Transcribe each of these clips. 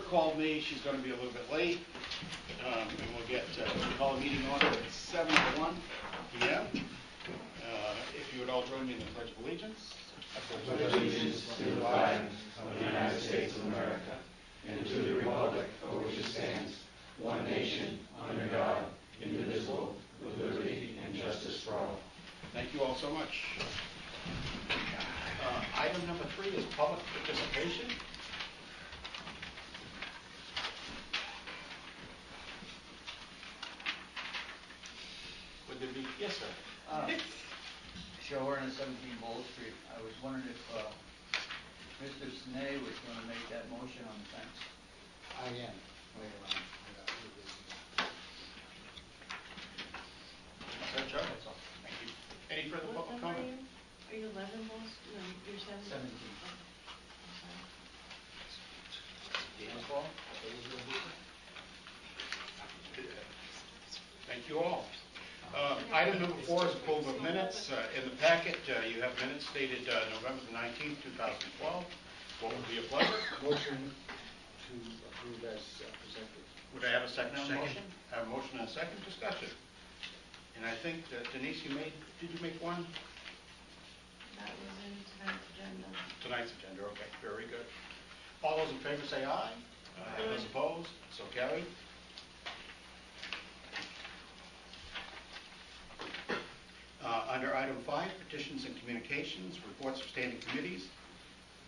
called me. She's going to be a little bit late. And we'll call the meeting on at 7:01 p.m. If you would all join me in the Pledge of Allegiance. I pledge allegiance to the flag of the United States of America and to the republic for which it stands, one nation, under God, indivisible, with liberty and justice for all. Thank you all so much. Item number 3 is public participation. Would there be? Yes, sir. Joe Warren, 17 Bowl Street. I was wondering if Mr. Snee was going to make that motion on the fence. I am. Wait around. Sir, Joe, that's all. Thank you. Any further public comment? Are you 11 Bowl Street? No, you're 17. 17. Thank you all. Item number 4 is approval of minutes. In the packet, you have minutes dated November the 19th, 2012. What would be a pleasure? Motion to approve as presented. Would I have a second on the motion? I have a motion and a second discussion. And I think that Denise, did you make one? That was in tonight's agenda. Tonight's agenda, okay, very good. All those in favor say aye. Aye. Those opposed, so carried. Under item 5, petitions and communications, reports of standing committees.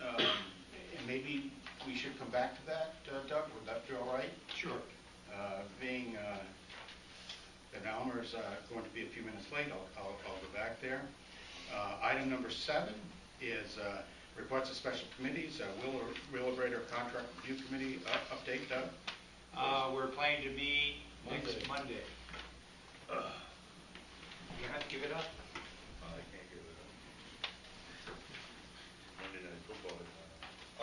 And maybe we should come back to that, Doug, would that be all right? Sure. Being that Elmer's going to be a few minutes late, I'll go back there. Item number 7 is reports of special committees. Wheelabrator Contract Review Committee update, Doug? We're planning to meet next Monday. You have to give it up? I can't give it up. Monday Night Football.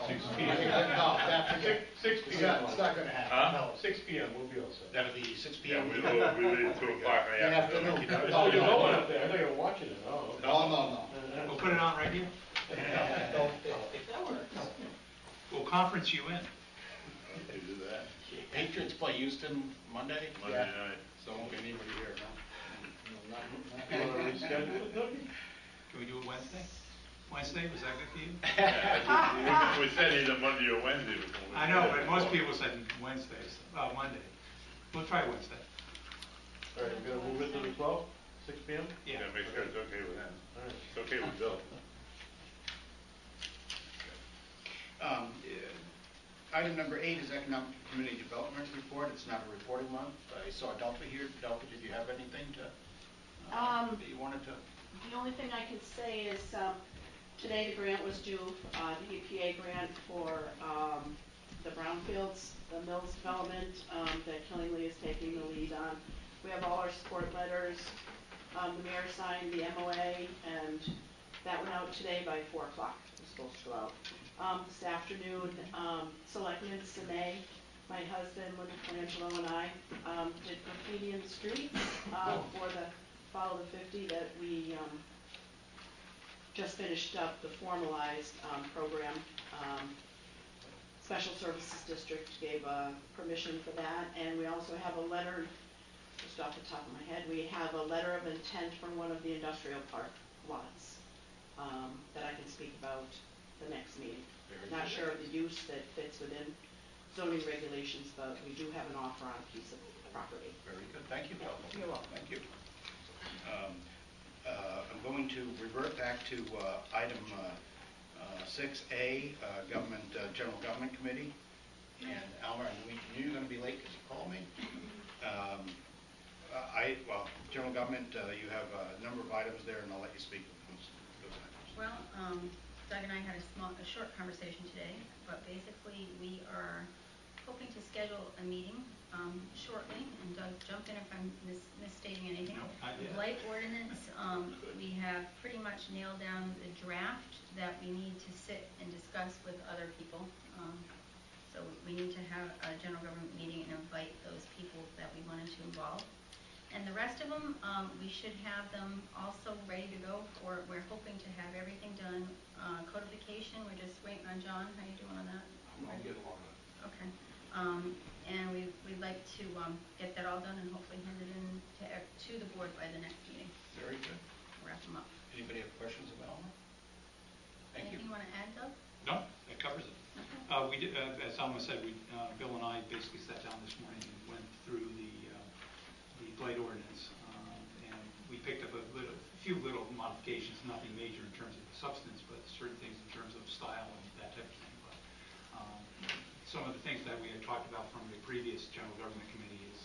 6 p.m. No, that's okay. 6 It's not going to happen. Huh? No. 6 p.m. We'll be all set. That'll be 6 Yeah, p.m. we leave to a park in the afternoon. Afternoon. Oh, you're going up there. I thought you were watching it. Oh, okay. No. We'll put it on right here. That works. We'll conference you in. Okay, do that. Patriots play Houston Monday, Monday night. so won't be anybody here, no? You want to reschedule it, Dougie? Can we do it Wednesday? Wednesday, was that good for you? Yeah, we said either Monday or Wednesday. I know, but most people said Wednesdays, Monday. We'll try Wednesday. All right, we're gonna move it to the 12th, 6 p.m.? Yeah, make sure it's okay with them. All right. It's okay with Bill. Item number 8 is Economic Community Development Report. It's not a reporting month. I saw Delta here. Delta, did you have anything to that you wanted to? The only thing I can say is today the grant was due, the EPA grant for the brownfields, the mills development that Killingly is taking the lead on. We have all our support letters. The mayor signed the MOA, and that went out today by 4 o'clock. It was supposed to go out. This afternoon, Selectman Sine, my husband, Linda Colangelo, and I did graffiti in the streets for the Follow the 50 that we just finished up the formalized program. Special Services District gave permission for that, and we also have a letter, just off the top of my head, we have a letter of intent from one of the industrial park lots that I can speak about the next meeting. Not sure of the use that fits within zoning regulations, but we do have an offer on a piece of property. Very good. Thank you, Bill. You're welcome. Thank you. I'm going to revert back to item 6A, General Government Committee. And Elmer, I knew you were going to be late because you called me. General Government, you have a number of items there, and I'll let you speak to those items. Well, Doug and I had a short conversation today, but basically we are hoping to schedule a meeting shortly, and Doug, jump in if I'm misstating anything. No, I did. Light ordinance, we have pretty much nailed down the draft that we need to sit and discuss with other people. So we need to have a general government meeting and invite those people that we wanted to involve. And the rest of them, we should have them also ready to go for, we're hoping to have everything done. Codification, we're just waiting on John. How you doing on that? I'll get along with it. Okay. And we'd like to get that all done and hopefully hand it in to the board by the next meeting. Very good. Wrap them up. Anybody have questions about Alma? Thank you. Anything you want to add, Doug? No, that covers it. Okay. We did, as Alma said, Bill and I basically sat down this morning and went through the blight ordinance, and we picked up a few little modifications, nothing major in terms of the substance, but certain things in terms of style and that type of thing. But some of the things that we had talked about from the previous general government committee is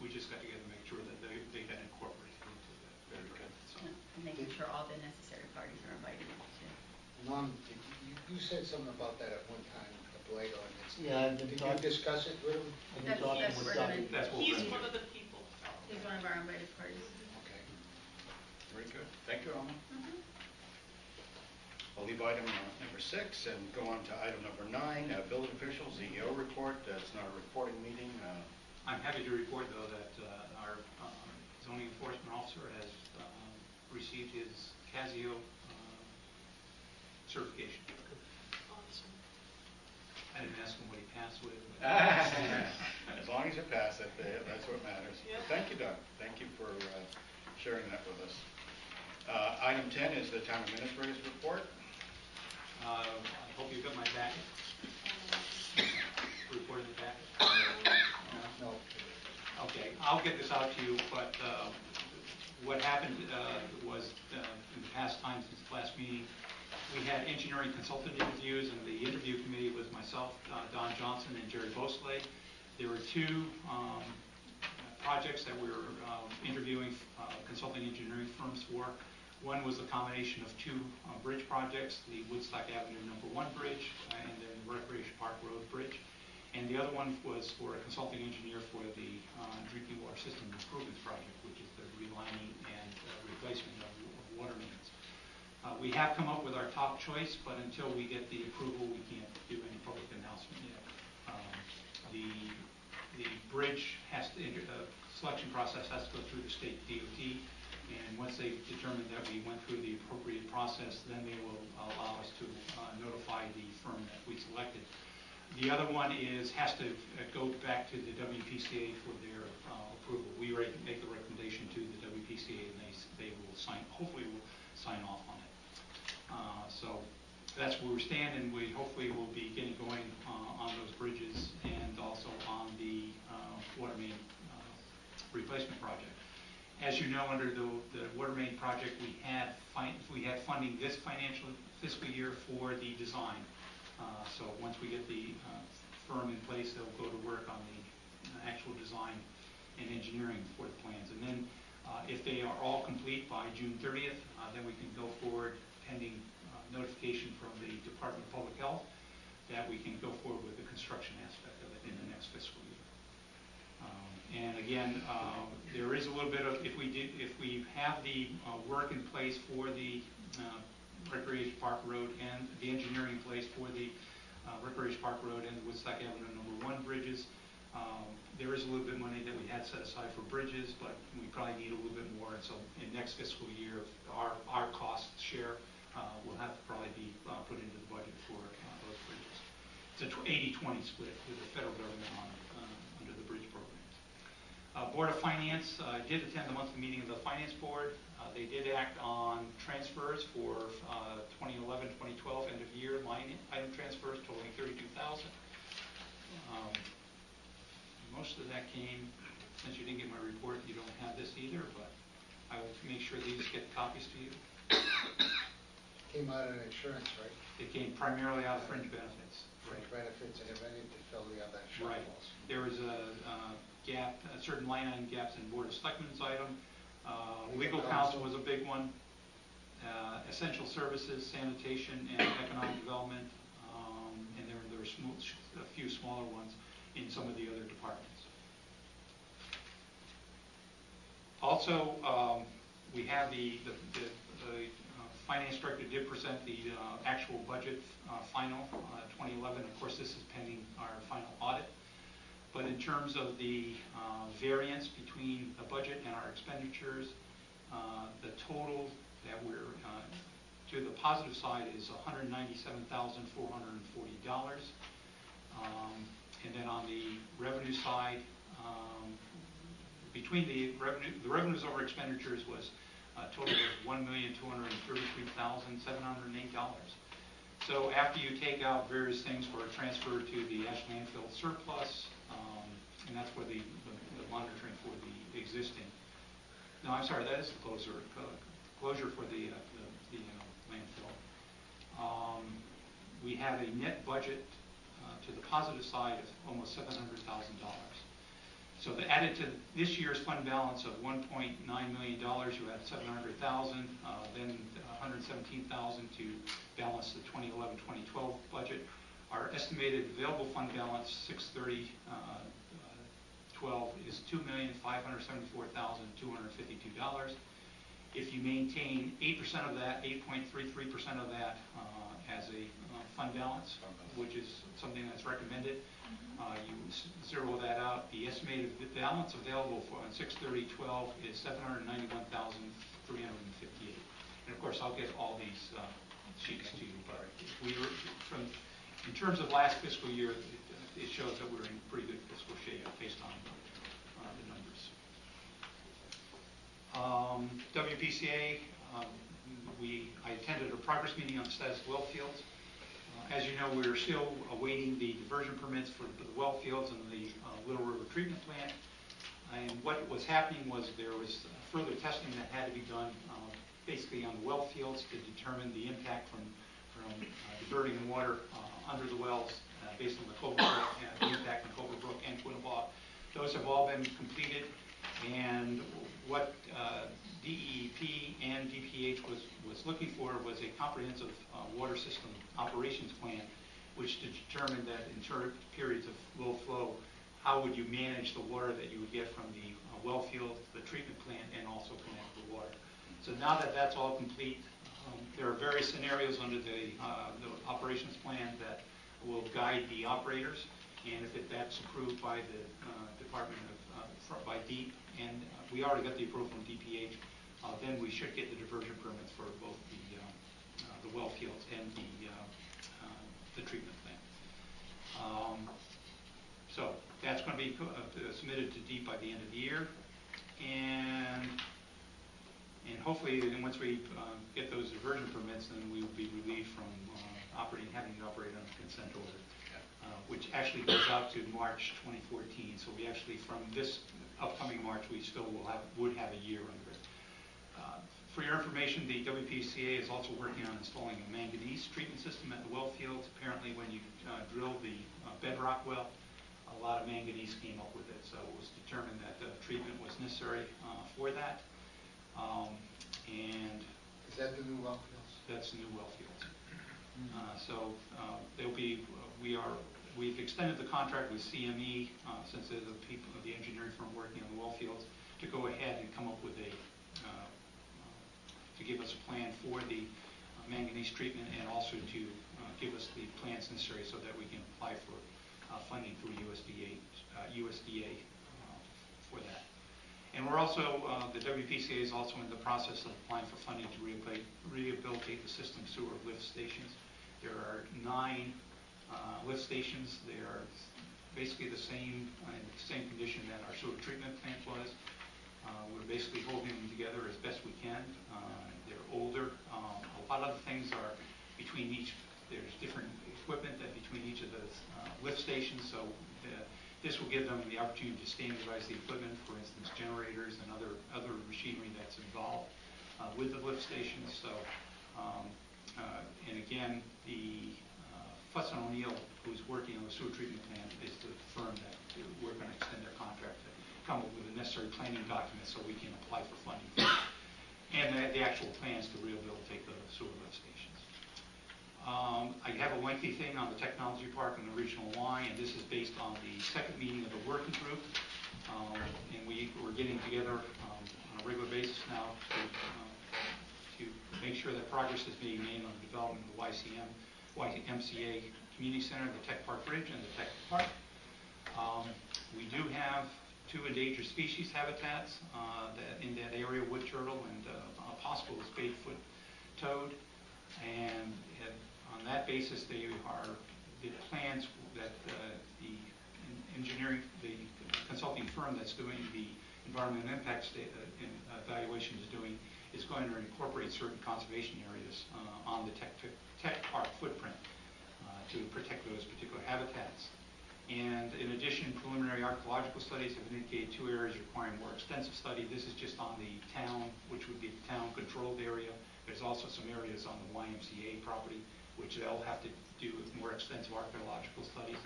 we just got together to make sure that they got incorporated into the. Very good. So, And making sure all the necessary parties are invited to. Norm, you said something about that at one time, the blight ordinance. Yeah, I've been Did you talking, discuss it with him? I've been talking That's with what Doug. we're gonna- that's what He's we're one gonna of the people. He's one of our invited parties. Okay. Very good. Thank you, Alma. Mhm. I'll leave item number 6 and go on to item number 9, building officials, CEO report. It's not a reporting meeting. I'm happy to report, though, that our zoning enforcement officer has received his Casio certification. I didn't ask him what he passed with. As long as you pass it, that's what matters. Yep. Thank you, Doug. Thank you for sharing that with us. Item 10 is the town administrator's report. I hope you got my packet. Report in the packet. No. Okay, I'll get this out to you, but what happened was in the past time since the last meeting, we had engineering consultant interviews, and the interview committee was myself, Don Johnson, and Jerry Bosley. There were 2 projects that we were interviewing consulting engineering firms for. One was a combination of 2 bridge projects, the Woodstock Avenue #1 bridge and then the Recreation Park Road bridge. And the other one was for a consulting engineer for the drinking water system improvements project, which is the relining and replacement of water mains. We have come up with our top choice, but until we get the approval, we can't do any public announcement yet. The bridge has to, the selection process has to go through the state DOT, and once they've determined that we went through the appropriate process, then they will allow us to notify the firm that we selected. The other one has to go back to the WPCA for their approval. We make the recommendation to the WPCA, and they will hopefully will sign off on it. So that's where we stand, and we hopefully will be getting going on those bridges and also on the water main replacement project. As you know, under the water main project, we had funding this fiscal year for the design. So once we get the firm in place, they'll go to work on the actual design and engineering for the plans. And then if they are all complete by June 30th, then we can go forward pending notification from the Department of Public Health that we can go forward with the construction aspect of it in the next fiscal year. And again, there is a little bit of, if we have the work in place for the Recreation Park Road and the engineering in place for the Recreation Park Road and the Woodstock Avenue #1 bridges, there is a little bit of money that we had set aside for bridges, but we probably need a little bit more. And so in next fiscal year, our cost share will have to probably be put into the budget for those bridges. It's a 80-20 split with the federal government under the bridge programs. Board of Finance did attend the monthly meeting of the Finance Board. They did act on transfers for 2011-2012 end of year line item transfers totaling $32,000. Most of that came, since you didn't get my report, you don't have this either, but I will make sure these get copies to you. Came out of insurance, right? It came primarily out of fringe benefits. Fringe benefits and everything to fill the other Right. shortfalls. There was a gap, certain line item gaps in Board of Selectmen's item. Legal counsel was a big one. Essential services, sanitation, and economic development. And there were a few smaller ones in some of the other departments. Also, we have the finance director did present the actual budget final 2011. Of course, this is pending our final audit. But in terms of the variance between the budget and our expenditures, the total that we're to the positive side is $197,440. And then on the revenue side, between the revenues over expenditures was a total of $1,233,708. So after you take out various things for a transfer to the ash landfill surplus, and that's for the monitoring for the existing. No, I'm sorry, that is the closure for the landfill. We have a net budget to the positive side of almost $700,000. So added to this year's fund balance of $1.9 million, you had $700,000, then $117,000 to balance the 2011-2012 budget. Our estimated available fund balance, 6/30/12, is $2,574,252. If you maintain 8% of that, 8.33% of that as a fund balance, which is something that's recommended, you zero that out. The estimated balance available for on 6/30/12 is $791,358. And of course, I'll get all these sheets to you. But in terms of last fiscal year, it shows that we're in pretty good fiscal shape based on the numbers. WPCA, I attended a progress meeting on the status of well fields. As you know, we're still awaiting the diversion permits for the well fields and the Little River treatment plant. And what was happening was there was further testing that had to be done basically on the well fields to determine the impact from diverting the water under the wells based on the Clover Brook, the impact on Clover Brook and Quinnipiac. Those have all been completed, and what DEP and DPH was looking for was a comprehensive water system operations plan, which to determine that in short periods of low flow, how would you manage the water that you would get from the well field, the treatment plant, and also connect the water. So now that that's all complete, there are various scenarios under the operations plan that will guide the operators, and if that's approved by the Department of, by DEP, and we already got the approval from DPH, then we should get the diversion permits for both the well fields and the treatment plant. So that's going to be submitted to DEP by the end of the year, and hopefully once we get those diversion permits, then we will be relieved from having to operate on a consent order, which actually goes out to March 2014. So we actually, from this upcoming March, we still would have a year under it. For your information, the WPCA is also working on installing a manganese treatment system at the well fields. Apparently, when you drill the bedrock well, a lot of manganese came up with it, so it was determined that the treatment was necessary for that. And is that the new well fields? That's the new well fields. So there'll be, we've extended the contract with CME, since they're the engineering firm working on the well fields, to go ahead and come up with to give us a plan for the manganese treatment, and also to give us the plans necessary so that we can apply for funding through USDA for that. And we're also, the WPCA is also in the process of applying for funding to rehabilitate the system sewer lift stations. There are 9 lift stations. They are basically the same condition that our sewer treatment plant was. We're basically holding them together as best we can. They're older. A lot of the things are between each. There's different equipment that between each of those lift stations. So this will give them the opportunity to standardize the equipment, for instance, generators and other machinery that's involved with the lift stations. So, and again, the Fuss & O'Neill, who's working on the sewer treatment plant, is the firm that we're going to extend their contract to come up with the necessary planning documents so we can apply for funding for it. And the actual plans to rehabilitate the sewer lift stations. I have a lengthy thing on the technology park and the regional Y, and this is based on the second meeting of the working group. And we're getting together on a regular basis now to make sure that progress is being made on the development of the YMCA Community Center, the Tech Park Bridge, and the Tech Park. We do have 2 endangered species habitats in that area, wood turtle and a possible spadefoot toad. And on that basis, they are the plans that the engineering, the consulting firm that's doing the environmental impact evaluation is going to incorporate certain conservation areas on the tech park footprint to protect those particular habitats. And in addition, preliminary archaeological studies have indicated 2 areas requiring more extensive study. This is just on the town, which would be the town-controlled area. There's also some areas on the YMCA property, which they'll have to do more extensive archaeological studies.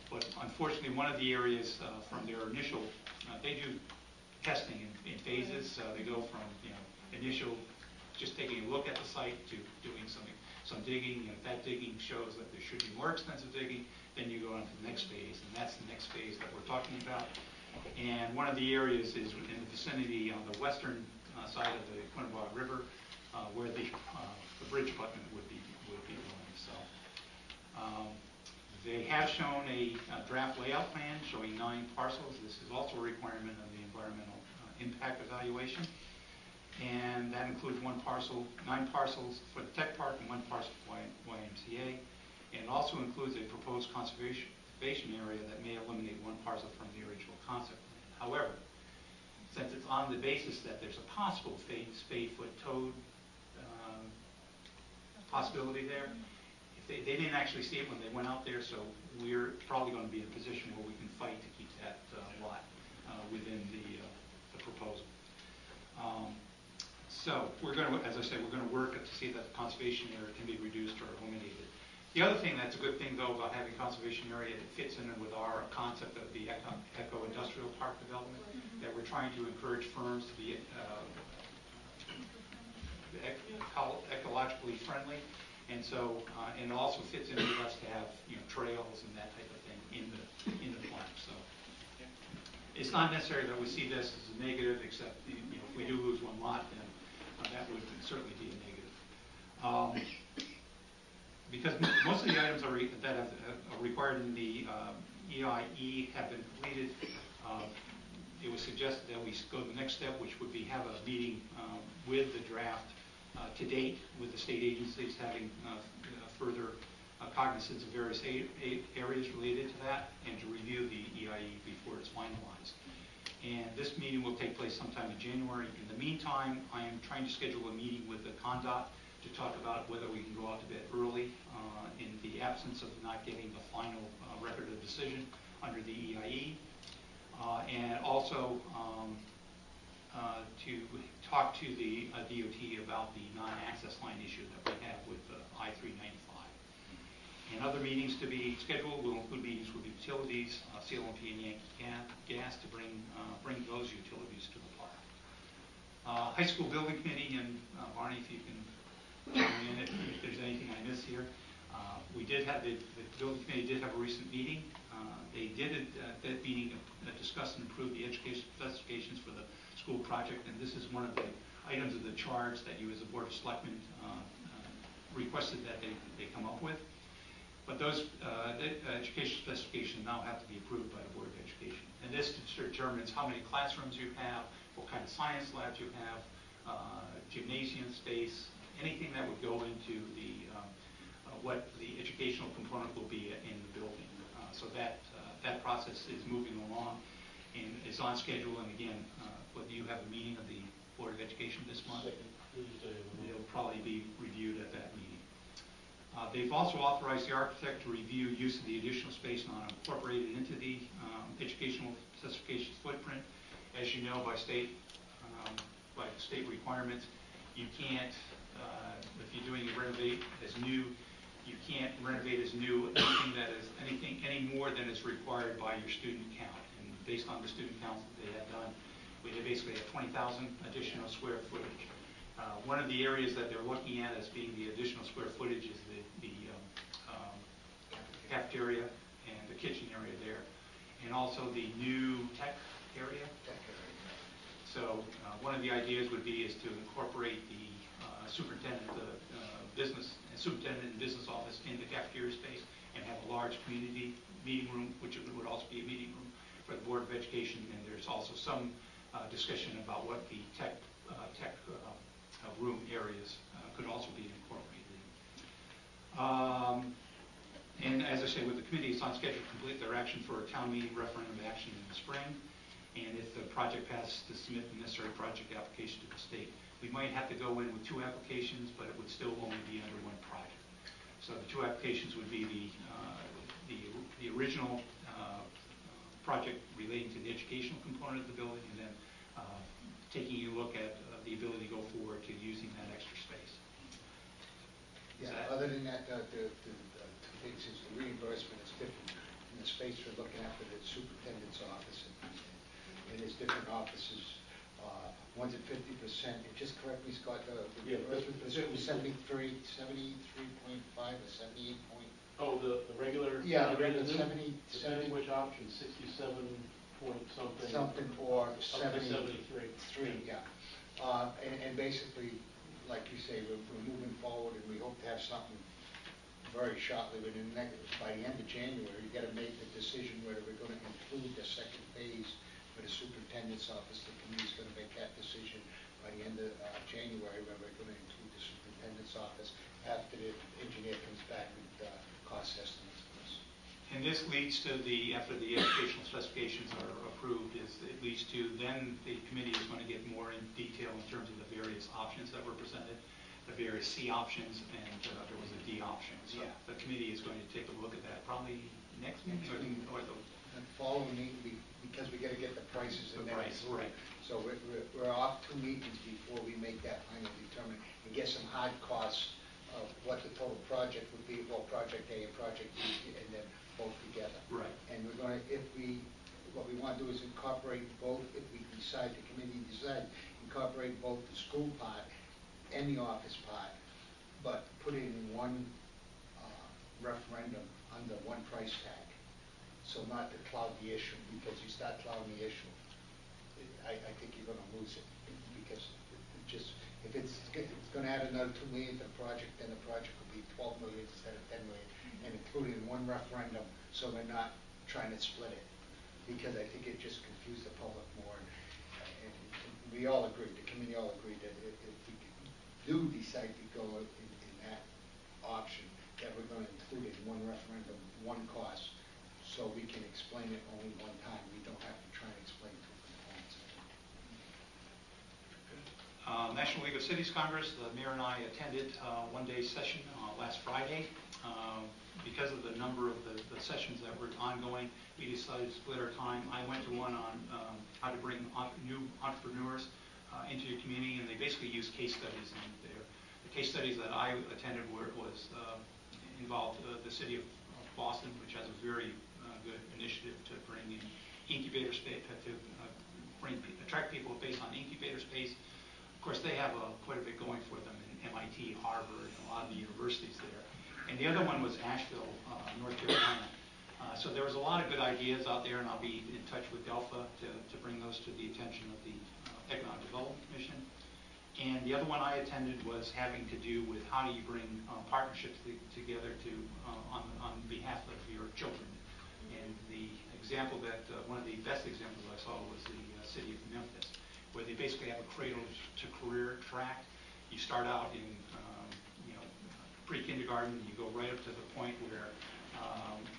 But unfortunately, one of the areas from their initial, they do testing in phases. They go from initial, just taking a look at the site, to doing some digging, and if that digging shows that there should be more extensive digging, then you go on to the next phase, and that's the next phase that we're talking about. And one of the areas is in the vicinity on the western side of the Quinebaug River, where the bridge abutment would be going. So they have shown a draft layout plan showing 9 parcels. This is also a requirement of the environmental impact evaluation. And that includes 9 parcels for the tech park and 1 parcel for YMCA. And it also includes a proposed conservation area that may eliminate 1 parcel from the original concept plan. However, since it's on the basis that there's a possible spade-foot toad possibility there, if they didn't actually see it when they went out there, so we're probably going to be in a position where we can fight to keep that lot within the proposal. So we're going to, as I said, we're going to work to see that the conservation area can be reduced or eliminated. The other thing that's a good thing, though, about having conservation area, it fits in with our concept of the eco-industrial park development, that we're trying to encourage firms to be ecologically friendly, and so and it also fits in with us to have trails and that type of thing in the park. So it's not necessary that we see this as a negative, except if we do lose 1 lot, then that would certainly be a negative. Because most of the items that are required in the EIE have been completed, it was suggested that we go to the next step, which would be have a meeting with the draft to date, with the state agencies having further cognizance of various areas related to that, and to review the EIE before it's finalized. And this meeting will take place sometime in January. In the meantime, I am trying to schedule a meeting with the CONDOT to talk about whether we can go out to bid early in the absence of not getting the final record of decision under the EIE. And also to talk to the DOT about the non-access line issue that we have with I-395. And other meetings to be scheduled will include meetings with utilities, CLMP and Yankee Gas to bring those utilities to the park. High School Building Committee, and Barney, if you can chime in if there's anything I miss here. We did have, the Building Committee did have a recent meeting. They did at that meeting discuss and approve the education specifications for the school project, and this is one of the items of the charge that you as a Board of Selectmen requested that they come up with. But those education specifications now have to be approved by the Board of Education. And this determines how many classrooms you have, what kind of science labs you have, gymnasium space, anything that would go into the what the educational component will be in the building. So that process is moving along and is on schedule. And again, whether you have a meeting of the Board of Education this month, it'll probably be reviewed at that meeting. They've also authorized the architect to review use of the additional space not incorporated into the educational specifications footprint. As you know, by state requirements, you can't, if you're doing a renovate as new, you can't renovate as new anything any more than is required by your student count. And based on the student count that they had done, we basically have 20,000 additional square footage. One of the areas that they're looking at as being the additional square footage is the cafeteria and the kitchen area there, and also the new tech area. So one of the ideas would be is to incorporate the superintendent and business office in the cafeteria space and have a large community meeting room, which would also be a meeting room for the Board of Education. And there's also some discussion about what the tech room areas could also be incorporated. And And as I say, with the committee, it's on schedule to complete their action for a town meeting referendum action in the spring. And if the project passes, to submit the necessary project application to the state. We might have to go in with 2 applications, but it would still only be under one project. So the 2 applications would be the original project relating to the educational component of the building, and then taking a look at the ability to go forward to using that extra space. Yeah, other than that, the things is the reimbursement is different. In the space we're looking after the superintendent's office, and there's different offices. One's at 50%, and just correct me, Scott, the reimbursement was 73.5 or 78 point. Oh, the regular? Yeah, the regular 70. Depending which option, 67 point something. Something, or Up to 73. 73. Yeah. And basically, like you say, we're moving forward, and we hope to have something very shortly. Within the next, by the end of January, you got to make the decision whether we're going to include the second phase for the superintendent's office. The committee's going to make that decision by the end of January, whether we're going to include the superintendent's office after the engineer comes back with cost estimates for us. And this leads to after the educational specifications are approved, it leads to then the committee is going to get more in detail in terms of the various options that were presented, the various C options, and there was a D option. So Yeah. the committee is going to take a look at that probably next meeting or the And following meeting, because we got to get the prices and then. price, right. So we're off 2 meetings before we make that final determination and get some hard costs of what the total project would be, well, project A and project B, and then both together. Right. And we're going to, what we want to do is incorporate both, if we decide, the committee decides, incorporate both the school part and the office part, but put it in one referendum under one price tag. So not to cloud the issue, because you start clouding the issue, I think you're going to lose it, because if it's going to add another $2 million to the project, then the project will be $12 million instead of $10 million, and included in one referendum, so we're not trying to split it, because I think it just confused the public more. And we all agree, the committee all agreed that if we do decide to go in that option, that we're going to include it in one referendum, one cost, so we can explain it only one time. We don't have to try and explain 2 components. National League of Cities Congress, the mayor and I attended a one-day session last Friday. Because of the number of the sessions that were ongoing, we decided to split our time. I went to one on how to bring new entrepreneurs into your community, and they basically use case studies. And the case studies that I attended involved the city of Boston, which has a very good initiative to bring in incubator space, to attract people based on incubator space. Of course, they have quite a bit going for them in MIT, Harvard, and a lot of the universities there. And the other one was Asheville, North Carolina. So there was a lot of good ideas out there, and I'll be in touch with Delpha to bring those to the attention of the Economic Development Commission. And the other one I attended was having to do with how do you bring partnerships together on behalf of your children. And the example that, one of the best examples I saw was the city of Memphis, where they basically have a cradle-to-career track. You start out in pre-kindergarten, you go right up to the point where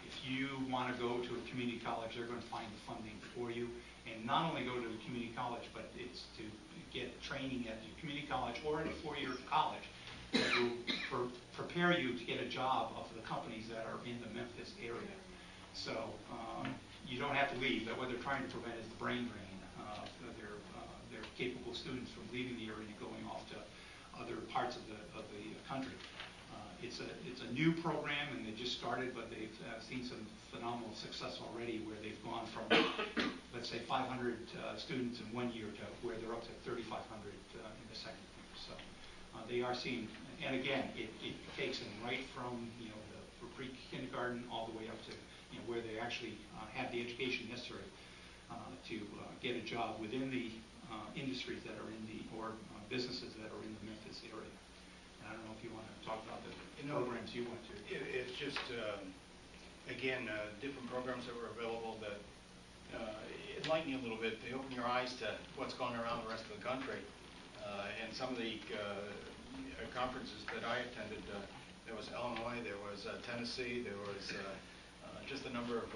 if you want to go to a community college, they're going to find the funding for you. And not only go to a community college, but it's to get training at the community college or in a 4-year college that will prepare you to get a job of the companies that are in the Memphis area. So you don't have to leave. But what they're trying to prevent is the brain drain. They're capable students from leaving the area and going off to other parts of the country. It's a new program, and they just started, but they've seen some phenomenal success already, where they've gone from, let's say, 500 students in 1 year to where they're up to 3,500 in the second year. So they are seeing, and again, it takes them right from for pre-kindergarten all the way up to where they actually have the education necessary to get a job within the industries that are in or businesses that are in the Memphis area. I don't know if you want to talk about the programs you went to. It's just, again, different programs that were available that enlighten you a little bit. They open your eyes to what's going around the rest of the country. And some of the conferences that I attended, there was Illinois, there was Tennessee, there was just a number of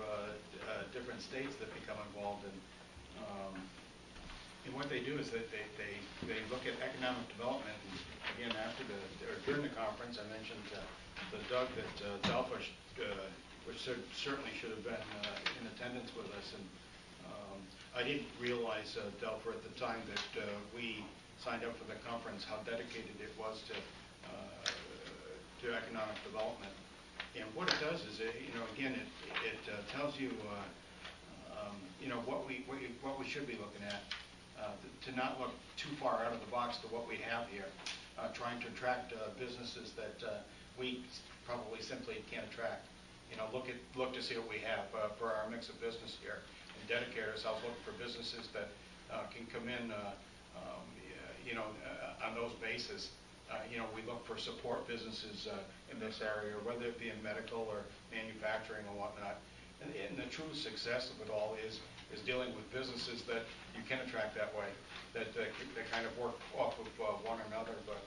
different states that become involved in. And what they do is that they look at economic development. And again, during the conference, I mentioned to Doug that Delphi, which certainly should have been in attendance with us. And I didn't realize, Delphi, at the time that we signed up for the conference, how dedicated it was to economic development. And what it does is, again, it tells you, what we should be looking at. To not look too far out of the box to what we have here, trying to attract businesses that we probably simply can't attract. Look to see what we have for our mix of business here, and dedicate ourselves looking for businesses that can come in, on those bases. We look for support businesses in this area, whether it be in medical or manufacturing or whatnot. And the true success of it all is dealing with businesses that you can attract that way, that kind of work off of one another. But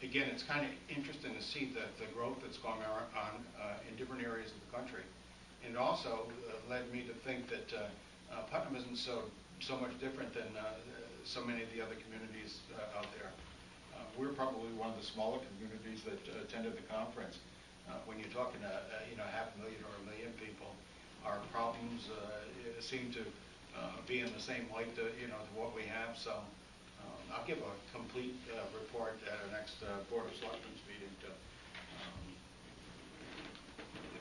again, it's kind of interesting to see the growth that's going on in different areas of the country. And it also led me to think that Putnam isn't so much different than so many of the other communities out there. We're probably one of the smaller communities that attended the conference. When you're talking to 500,000 or 1 million people, our problems seem to be in the same light to what we have. So I'll give a complete report at our next Board of Selectmen's meeting.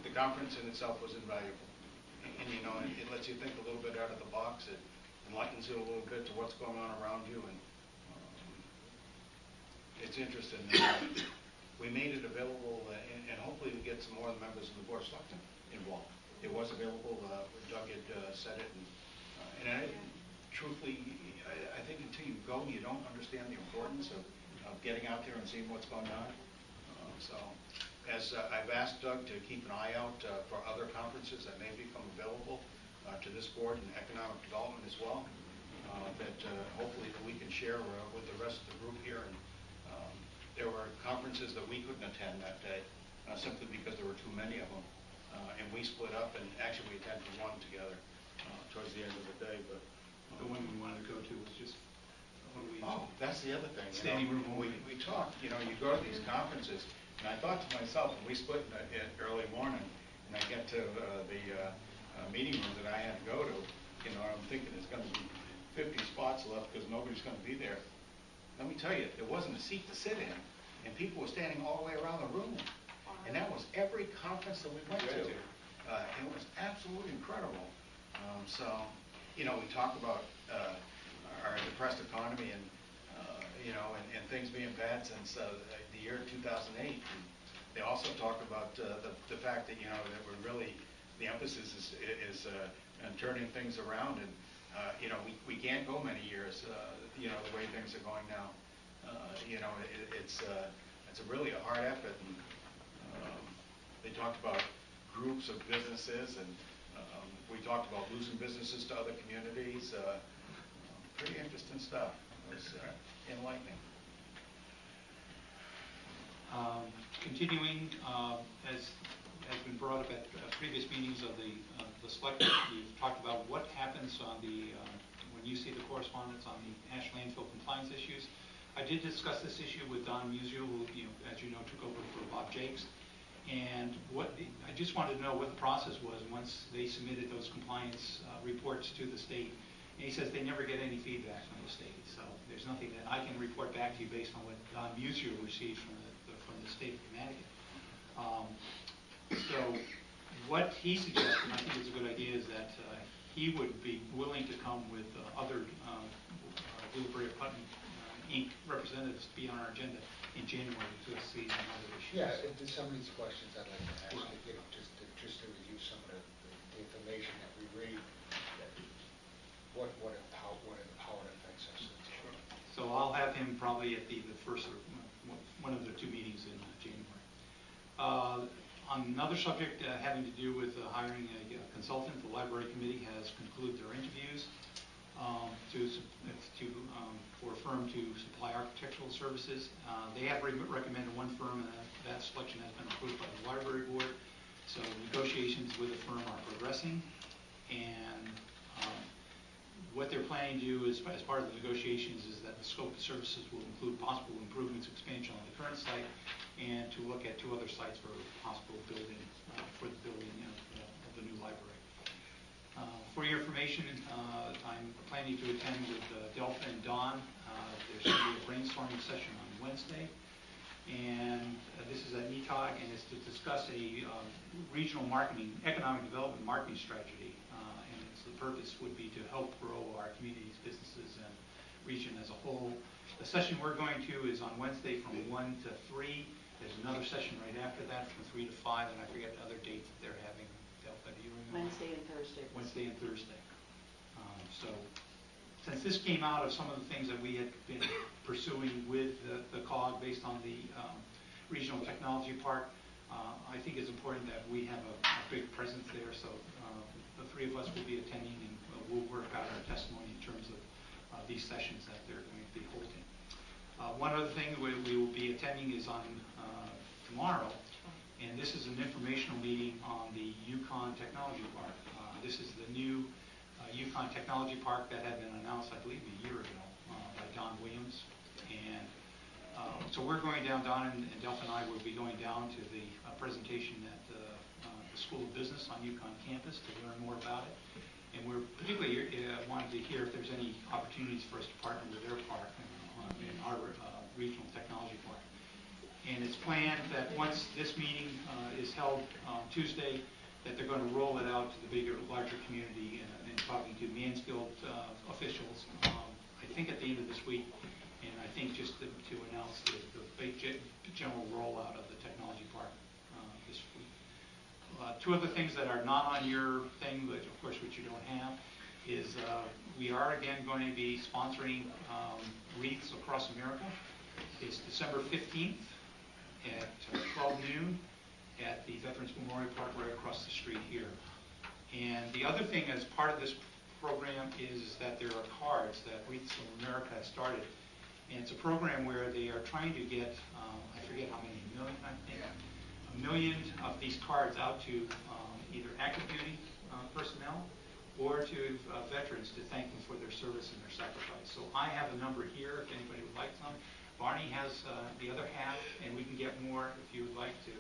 The conference in itself was invaluable, and it lets you think a little bit out of the box. It enlightens you a little bit to what's going on around you, and it's interesting. We made it available, and hopefully we get some more of the members of the Board of Selectmen involved. It was available. Doug had said it, and truthfully, I think until you go, you don't understand the importance of getting out there and seeing what's going on. So, as I've asked Doug to keep an eye out for other conferences that may become available to this board in economic development as well, that hopefully that we can share with the rest of the group here. And there were conferences that we couldn't attend that day simply because there were too many of them. And we split up, and actually we attended one together towards the end of the day. But The one we wanted to go to was just, that's the other thing. Standing room only. We talked. You go to these conferences, and I thought to myself, when we split in early morning, and I get to the meeting room that I had to go to, I'm thinking there's going to be 50 spots left because nobody's going to be there. Let me tell you, there wasn't a seat to sit in, and people were standing all the way around the room. And that was every conference that we went to. It was absolutely incredible. So, we talk about our depressed economy and, and things being bad since the year 2008. And they also talk about the fact that, that we're really, the emphasis is on turning things around. And, we can't go many years, the way things are going now. It's really a hard effort. And, they talked about groups of businesses, and we talked about losing businesses to other communities. Pretty interesting stuff. It was enlightening. Continuing, as has been brought up at previous meetings of the selectmen, we've talked about what happens on when you see the correspondence on the ash landfill compliance issues. I did discuss this issue with Don Musio, who, as you know, took over for Bob Jakes. And I just wanted to know what the process was once they submitted those compliance reports to the state. And he says they never get any feedback from the state, so there's nothing that I can report back to you based on what Don Musio received from the state of Connecticut. So what he suggested, and I think it's a good idea, is that he would be willing to come with other Dewberry Putnam Inc. representatives to be on our agenda in January to see some other issues. Yeah, if there's some of these questions I'd like to ask, just to review some of the information that we read, how it affects us. Sure. So I'll have him probably at the first or one of the two meetings in January. On another subject having to do with hiring a consultant, the library committee has concluded their interviews. for a firm to supply architectural services. They have recommended one firm, and that selection has been approved by the library board. So negotiations with the firm are progressing, and what they're planning to do is, as part of the negotiations, is that the scope of services will include possible improvements, expansion on the current site, and to look at 2 other sites for possible building, for the building of the new library. For your information, I'm planning to attend with Delphi and Don. There's going to be a brainstorming session on Wednesday, and this is at NETOG, and it's to discuss a regional marketing, economic development marketing strategy. And the purpose would be to help grow our communities, businesses, and region as a whole. The session we're going to is on Wednesday from 1 to 3. There's another session right after that from 3 to 5, and I forget the other dates that they're having. Delphi, do you remember? Wednesday and Thursday. Wednesday and Thursday. So since this came out of some of the things that we had been pursuing with the COG based on the Regional Technology Park, I think it's important that we have a big presence there. So the 3 of us will be attending, and we'll work out our testimony in terms of these sessions that they're going to be holding. One other thing we will be attending is on tomorrow, and this is an informational meeting on the Yukon Technology Park. This is the new Yukon Technology Park that had been announced, I believe, a year ago by Don Williams. And so we're going down, Don and Delphi and I will be going down to the presentation at the School of Business on Yukon campus to learn more about it. And we're particularly wanted to hear if there's any opportunities for us to partner with their park in our regional technology park. And it's planned that once this meeting is held on Tuesday, that they're going to roll it out to the larger community, and talking to Mansfield officials, I think at the end of this week, and I think just to announce the big general rollout of the technology park this week. 2 other things that are not on your thing, but of course which you don't have, is we are again going to be sponsoring Wreaths Across America. It's December 15th at 12 noon at the Veterans Memorial Park right across the street here. And the other thing as part of this program is that there are cards that Wreaths of America has started. And it's a program where they are trying to get, I forget how many, a million, I think, 1 million of these cards out to either active duty personnel or to veterans to thank them for their service and their sacrifice. So I have a number here if anybody would like some. Barney has the other half, and we can get more if you would like to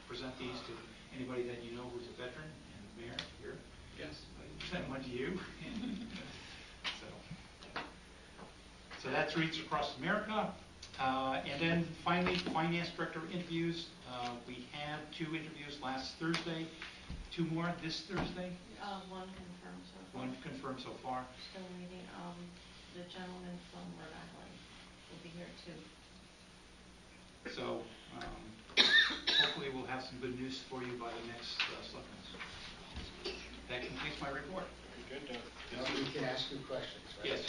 present these to anybody that you know who's a veteran. And Mayor, here. Yes. Send one to you. So that's Wreaths Across America. And then finally, Finance Director interviews. We had 2 interviews last Thursday, 2 more this Thursday. One confirmed so far. One confirmed so far. Still waiting. The gentleman from Rhode Island will be here too. So hopefully we'll have some good news for you by the next selectmen's. That completes my report. Good, Doug. Now we can ask you questions, right? Yes.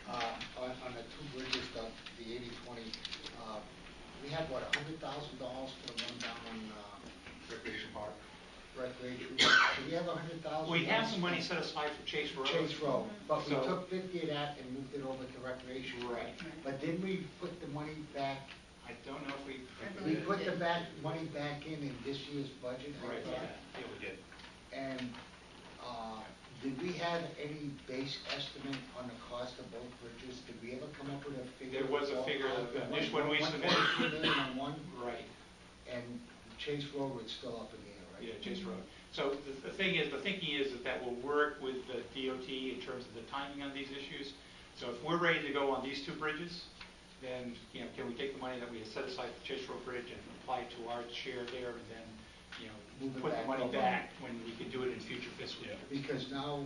On the 2 bridges, the 80/20, we have what, $100,000 for the one down on Recreation Park. Recreation? Do we have $100,000? We have some money set aside for Chase Road. Chase Road, but we So- took 50 of that and moved it over to recreation. Right. But didn't we put the money back, I don't know if we we put the money back in this year's budget? I Right, thought? yeah, we did. And did we have any base estimate on the cost of both bridges? Did we ever come up with a figure? There was a figure, the initial one we submitted. 1.2 million on one, Right. and Chase Road was still up in the air, right? Yeah, Chase Road. So the thing is, the thinking is that will work with the DOT in terms of the timing on these issues. So if we're ready to go on these 2 bridges, then, can we take the money that we had set aside for Chase Road Bridge and apply it to our share there, and then, Move it put the back money over. back when we can do it in future fiscal years. Because now,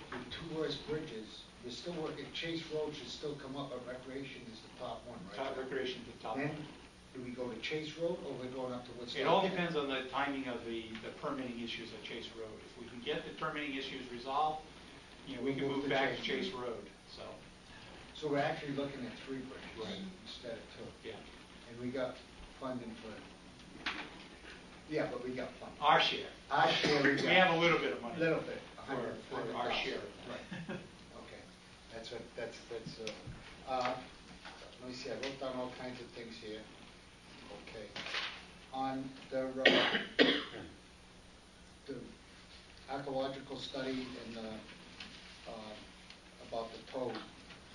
the 2 worst bridges, we're still working, Chase Road should still come up, but Recreation is the top one, right? Top Recreation to top Then, one. do we go to Chase Road, or we're going up to Woodstock? It all depends on the timing of the permitting issues at Chase Road. If we can get the permitting issues resolved, we can move back to Chase Road, so, So we're actually looking at 3 bridges Right. instead of 2. yeah. And we got funding for, but we got funding. Our share. Our share, we We got. have a little bit of money. Little bit, for our share. Right. Okay, that's what, let me see, I wrote down all kinds of things here. Okay. On the archaeological study and about the toad,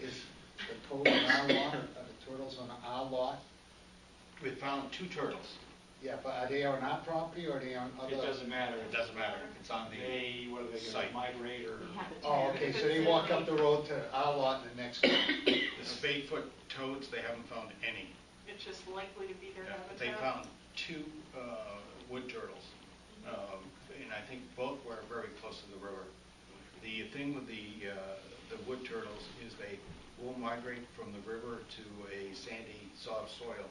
is the toad on our lot, are the turtles on our lot? We found 2 turtles. Yeah, but are they on our property or are they on other? It doesn't matter. It doesn't matter, it's on the Whether they site. migrate or. Oh, okay, so they walk up the road to our lot and the next one. The spade-foot toads, they haven't found any. It's just likely to be their Yeah, habitat. but they found 2 wood turtles, and I think both were very close to the river. The thing with the wood turtles is they will migrate from the river to a sandy, soft soil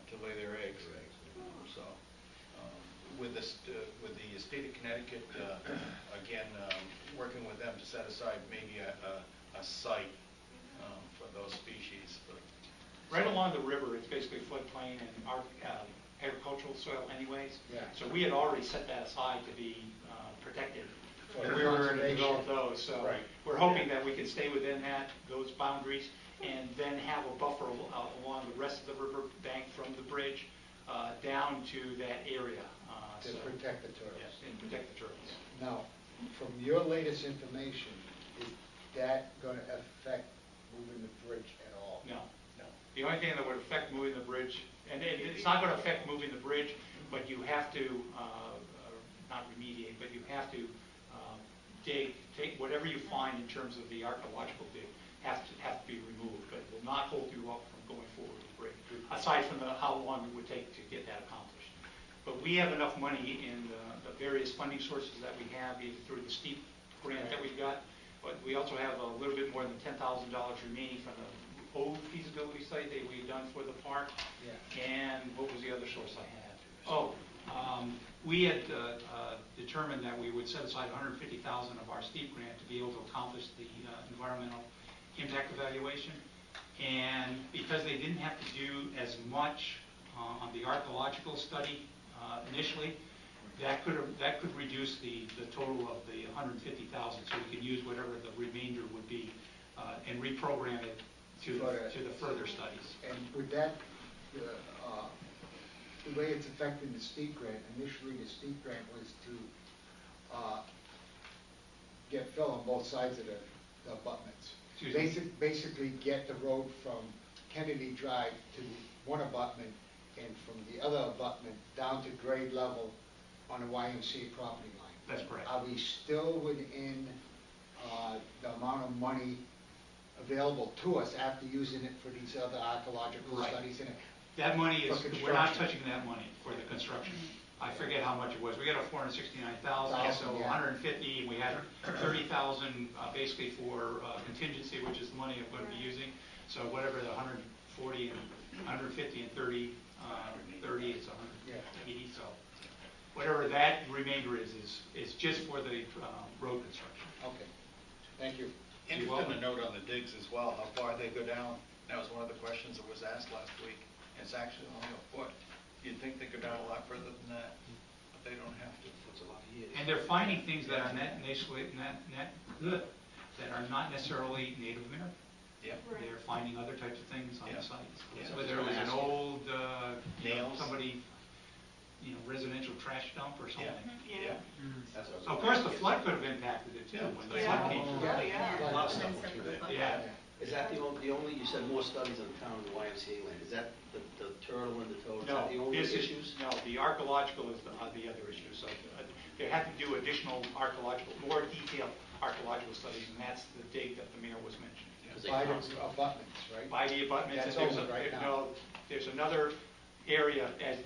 to lay their eggs. So, with the state of Connecticut, again, working with them to set aside maybe a site for those species. But Right along the river, it's basically floodplain and agricultural soil anyways. Yeah. So we had already set that aside to be protected. For And we were going to conservation. develop those, so Right. we're hoping that we can stay within those boundaries, and then have a buffer along the rest of the river bank from the bridge down to that area. To So- protect the turtles. Yes, and protect the turtles. Now, from your latest information, is that going to affect moving the bridge at all? No. The only thing that would affect moving the bridge, and it's not going to affect moving the bridge, but you have to, not remediate, but you have to take whatever you find in terms of the archaeological dig, have to be removed, but will not hold you up from going forward with the bridge, aside from how long it would take to get that accomplished. But we have enough money in the various funding sources that we have, either through the STEEP grant that we've got, but we also have a little bit more than $10,000 remaining from the old feasibility study that we've done for the park. Yeah. And what was the other source I had? We had determined that we would set aside $150,000 of our STEEP grant to be able to accomplish the environmental impact evaluation. And because they didn't have to do as much on the archaeological study initially, that could reduce the total of the $150,000, so we could use whatever the remainder would be and reprogram it to the further studies. And with that, the way it's affecting the STEEP grant, initially the STEEP grant was to get fill on both sides of the abutments. Excuse me? Basically get the road from Kennedy Drive to one abutment and from the other abutment down to grade level on the YMCA property line. That's correct. Are we still within the amount of money available to us after using it for these other archaeological Right. studies? And That money For is, we're not construction. touching that money for the construction. I forget how much it was. We got a $469,000, so Yeah. 150, and we had 30,000 basically for contingency, which is the money I'm going to be using. So whatever the 140 and 150 and 30, 30 is 180. So whatever that remainder is just for the road construction. Okay, thank you. Interesting to note on the digs as well, how far they go down. That was one of the questions that was asked last week. It's actually only a foot. You'd think they go down a lot further than that, but they don't have to. It's a lot of years. And they're finding things that are that are not necessarily Native American. Yeah. They're finding other types of things on Yeah. the sites. Yeah. Whether it was an old, Nails. somebody, residential trash dump or something. Yeah. That's what I was Of course, the flood could have impacted it too, when the flood came through. Yeah. A lot of And then stuff went through separate there. bucket. Yeah. Is that the only, you said more studies on the town of the YMCA land, is that the turtle and the toad, is No, that the only this is, issues? no, the archaeological is the other issue. So they have to do additional archaeological, more detailed archaeological studies, and that's the dig that the mayor was mentioning. 'Cause they By the found some- abutments, right? By the abutments, That's and there's over right now. there's another area as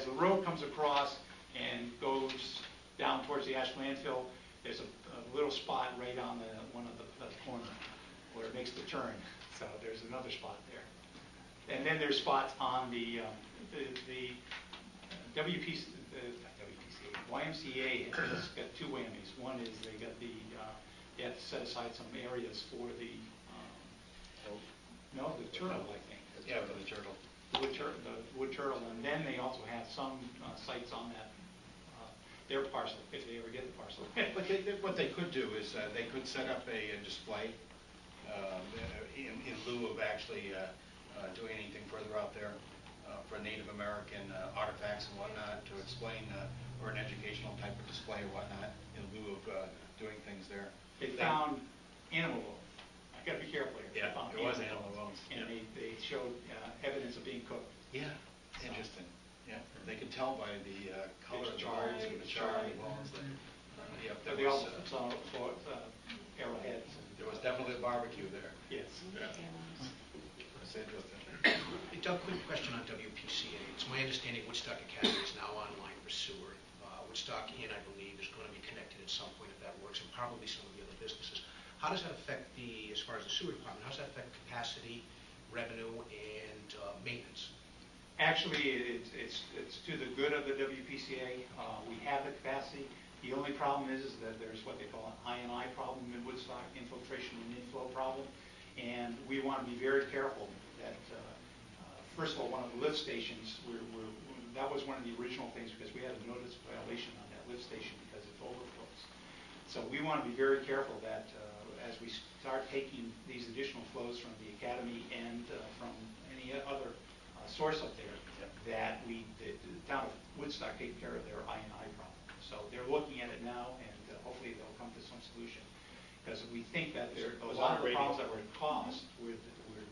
the road comes across and goes down towards the ash landfill. There's a little spot right on one of the corner where it makes the turn. So there's another spot there, and then there's spots on the YMCA has got two whammies. One is they have to set aside some areas for the turtle, I think. Yeah, for the turtle. The wood turtle, and then they also have some sites on that their parcel, if they ever get the parcel. But what they could do is they could set up a display in lieu of actually doing anything further out there for Native American artifacts and whatnot to explain, or an educational type of display or whatnot in lieu of doing things there. They found animal bones. I gotta be careful here. They Yeah, found it was animal bones. And Yeah. they showed evidence of being cooked. Yeah, interesting. Yeah, they could tell by the color of the Charred. bones and the charred bones. That, yeah, there They also was, saw arrowheads. there was definitely a barbecue there. Yes. Yeah. It's interesting. Hey, Doug, quick question on WPCA. It's my understanding Woodstock Academy is now online for Seward. Woodstock Inn, I believe, is going to be connected at some point if that works, and probably some of the other businesses. How does that affect as far as the sewer department, how does that affect capacity, revenue, and maintenance? Actually, it's to the good of the WPCA. We have the capacity. The only problem is that there's what they call an I&I problem in Woodstock, infiltration and inflow problem. And we want to be very careful that, first of all, one of the lift stations, that was one of the original things because we had a notice violation on that lift station because it overflows. So we want to be very careful that as we start taking these additional flows from the academy and from any other source up there, that the town of Woodstock take care of their I&I problem. So they're looking at it now, and hopefully they'll come to some solution. Because we think that a lot of the problems that were caused were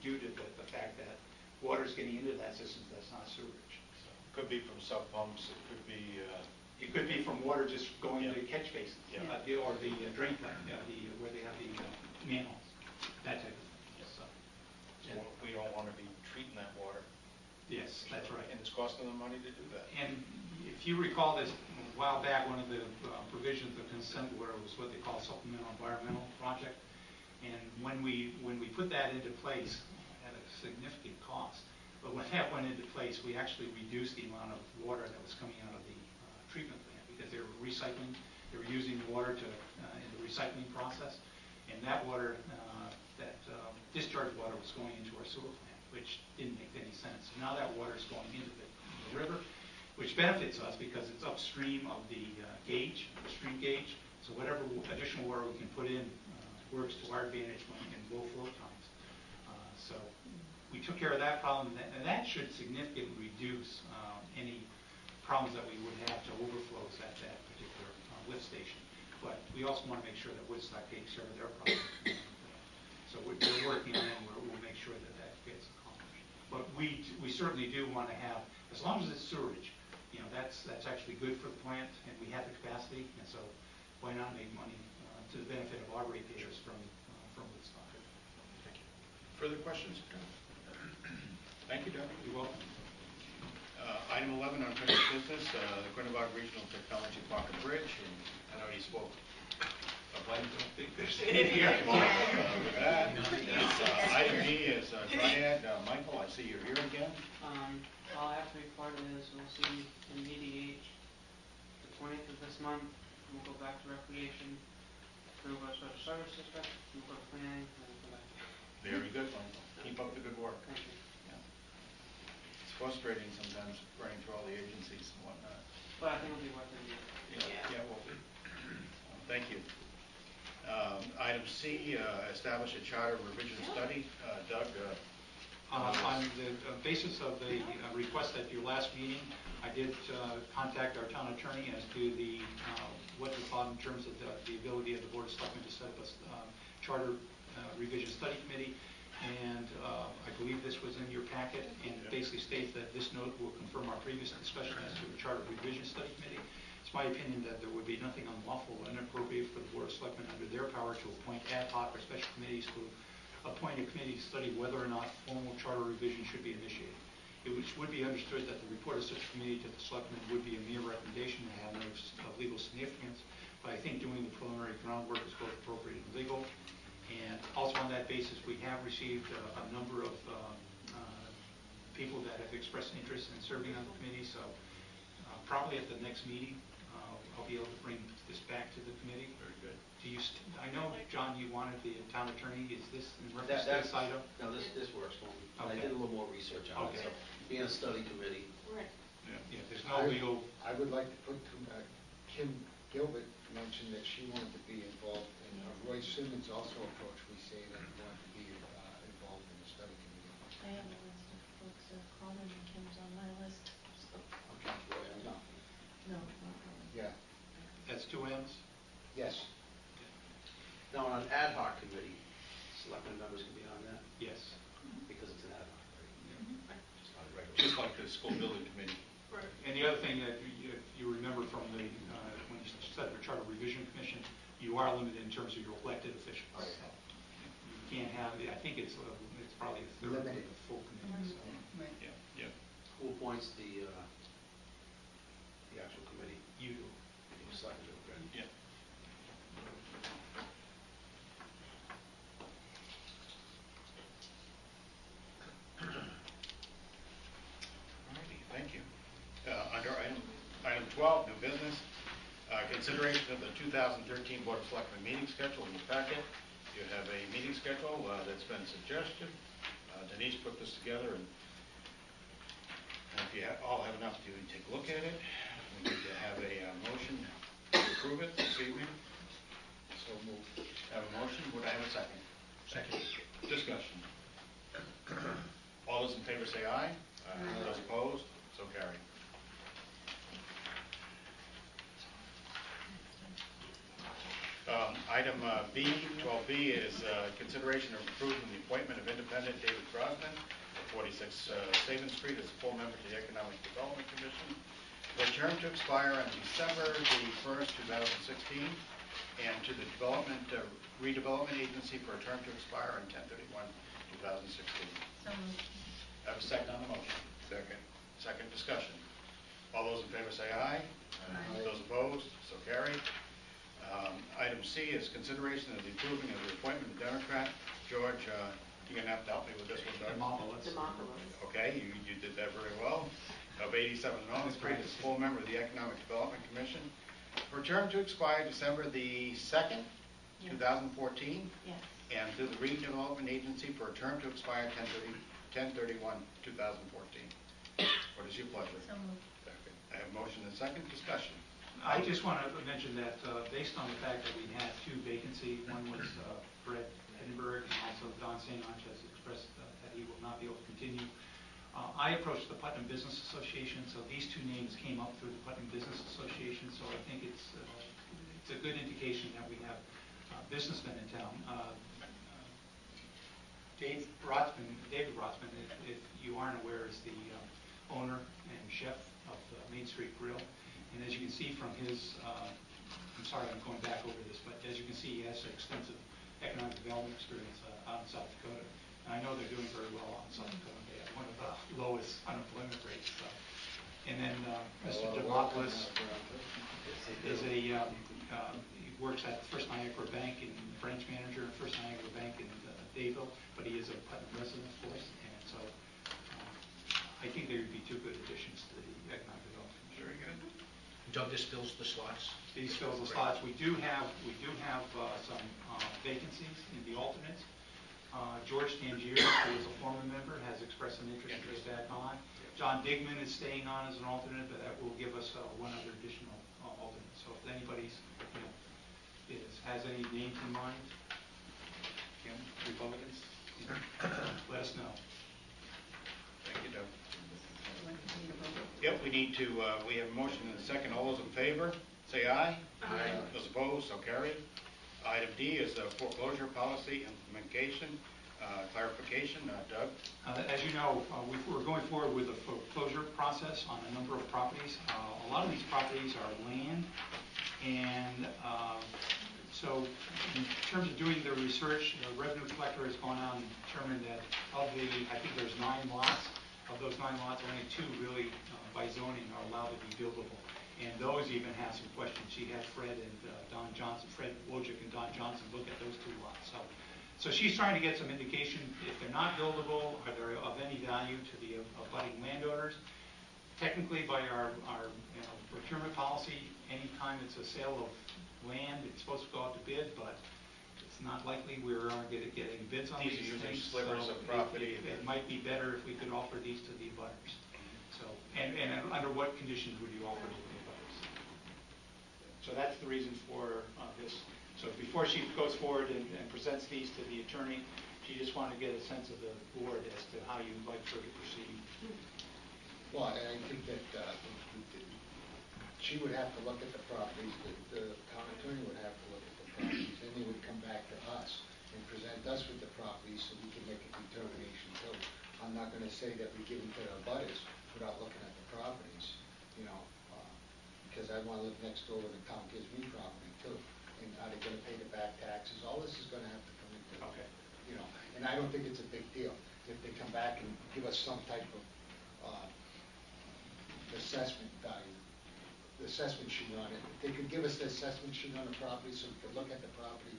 due to the fact that water's getting into that system that's not sewage. So Could be from sub pumps, it could be, it could be from water just going to catch basins, Yeah. or the drain pipe, where they have the manholes, that type of thing. So, so we don't want to be treating that water. yes, that's right. And it's costing them money to do that. And if you recall this, a while back, one of the provisions of consent order was what they call supplemental environmental project. And when we put that into place at a significant cost, but when that went into place, we actually reduced the amount of water that was coming out of the treatment plant because they were recycling, they were using the water in the recycling process. And that water, discharge water was going into our sewer plant, which didn't make any sense. So now that water is going into the river, which benefits us because it's upstream of the gauge, the stream gauge. So whatever additional water we can put in works to our advantage when in low flow times. So we took care of that problem, and that should significantly reduce any problems that we would have to overflows at that particular lift station. But we also want to make sure that Woodstock takes care of their problem. So we're working on it, and we'll make sure that that gets accomplished. But we certainly do want to have, as long as it's sewerage, that's actually good for the plant, and we have the capacity, and so why not make money to the benefit of our ratepayers from Woodstock? Thank you. Further questions? Thank you, Doug. You're welcome. Item 11 on finished business, the Quinebaug Regional Technology Park and Bridge, and I know you spoke of Len's big fish in here. With that, item D is Triad. Michael, I see you're here again. All I have to report is we'll see in DDH the 20th of this month. We'll go back to recreation. We'll go to social service district. We'll go to planning, and we'll come back. Very good, Michael. Keep up the good work. Thank you. Yeah. It's frustrating sometimes running through all the agencies and whatnot. But I think it'll be worth it. Yeah, well, thank you. Item C, establish a charter revision study. Doug? On the basis of the request at your last meeting, I did contact our town attorney as to what we thought in terms of the ability of the Board of Selectmen to set up a charter revision study committee. And I believe this was in your packet, and it basically states that this note will confirm our previous discussion as to a charter revision study committee. It's my opinion that there would be nothing unlawful or inappropriate for the Board of Selectmen under their power to appoint ad hoc or special committees to appoint a committee to study whether or not formal charter revision should be initiated. It would be understood that the report of such a committee to the Selectmen would be a mere recommendation and have no legal significance, but I think doing the preliminary groundwork is both appropriate and legal. And also on that basis, we have received a number of people that have expressed interest in serving on the committee, so probably at the next meeting, I'll be able to bring this back to the committee. Very good. I know, John, you wanted the town attorney. Is this in reference to this item? No, this works for me. I Okay. did a little more research on it, Okay. so being a study committee. Right. Yeah, there's no legal, I would like to put Kim Gilbert mentioned that she wanted to be involved, and Roy Simmons also approached me saying that he wanted to be involved in the study committee. I have a list of folks that have called in, and Kim's on my list, so, Okay, no, no, not really. yeah, That's two M's? yes. Now, on an ad hoc committee, selectmen members can be on that Yes. because it's an ad hoc, right? It's not a regular. Just like the school building committee. And the other thing that you remember from the, when you set the Charter Revision Commission, you are limited in terms of your elected officials. Right. You can't have, I think it's probably a third of the Limited. full committee. So. Right. Yeah. Who appoints the actual committee? You do. You select it, okay? Yeah. Alrighty, thank you. Under item 12, new business, consideration of the 2013 Board of Selectmen meeting schedule in the packet. You have a meeting schedule that's been suggested. Denise put this together, and if you all have enough to take a look at it, we need to have a motion to approve it this evening. So moved. Have a motion, would I have a second? Second. Discussion. All those in favor say aye. Aye. Those opposed, so carried. Item B, 12B, is consideration of approving the appointment of independent David Grosman of 46 Saban Street as a full member to the Economic Development Commission, with a term to expire on December the 1st, 2016, and to the Redevelopment Agency for a term to expire on 10/31/2016. So moved. Have a second on the motion. Second. Second discussion. All those in favor say aye. Aye. Those opposed, so carried. Item C is consideration of the approving of the appointment of Democrat George, you're going to have to help me with this one, Doug. Demopolis. Okay, you did that very well. Of 87 North Street as full member of the Economic Development Commission. For a term to expire December the 2nd, Yes. 2014. Yes. And to the Redevelopment Agency for a term to expire 10/31/2014. What is your pleasure? So moved. Second. I have motion and second. Discussion. I just want to mention that based on the fact that we had two vacancies, one was Brett Edinburgh, and also Don St. Ange has expressed that he will not be able to continue. I approached the Putnam Business Association, so these two names came up through the Putnam Business Association, so I think it's a good indication that we have businessmen in town. David Rotzman, if you aren't aware, is the owner and chef of Main Street Grill. And as you can see from his, I'm sorry I'm going back over this, but as you can see, he has extensive economic development experience out in South Dakota. And I know they're doing very well out in South Dakota. They have one of the lowest unemployment rates. And then Mr. Demopoulos is he works at First Niagara Bank and branch manager at First Niagara Bank in Dayville, but he is a Putnam resident, of course. And so I think they would be two good additions to the economic development. Very good. Doug, this fills the slots? These fills the slots. We do have some vacancies in the alternates. George Tangier, who is a former member, has expressed an interest to get back on. John Digman is staying on as an alternate, but that will give us one other additional alternate. So if anybody's, has any names in mind, Republicans, let us know. Thank you, Doug. Yep, we have a motion and a second. All those in favor, say aye. Aye. Those opposed, so carried. Item D is foreclosure policy implementation, clarification. Doug? As you know, we're going forward with the foreclosure process on a number of properties. A lot of these properties are land, and so in terms of doing the research, the revenue collector has gone out and determined that of the, I think there's 9 lots. Of those 9 lots, only 2 really, by zoning, are allowed to be buildable. And those even have some questions. She had Fred Wojcik and Don Johnson look at those 2 lots. So she's trying to get some indication if they're not buildable, are they of any value to the abutting landowners. Technically, by our procurement policy, anytime it's a sale of land, it's supposed to go out to bid, but it's not likely we're going to get any bids on These these are usually things. slivers of property. It might be better if we could offer these to the abutters. So, and under what conditions would you offer to the abutters? So that's the reason for this. So before she goes forward and presents these to the attorney, she just wanted to get a sense of the board as to how you'd like her to proceed. Well, I think that she would have to look at the properties, the town attorney would have to look at the properties, then they would come back to us and present us with the properties so we can make a determination too. I'm not gonna say that we give them to the butters without looking at the properties, you know, because I wanna live next door when the town gives me property too. And are they gonna pay the back taxes? All this is gonna have to come into, Okay. you know, and I don't think it's a big deal if they come back and give us some type of assessment value, the assessment sheet on it. If they could give us the assessment sheet on the property so we could look at the property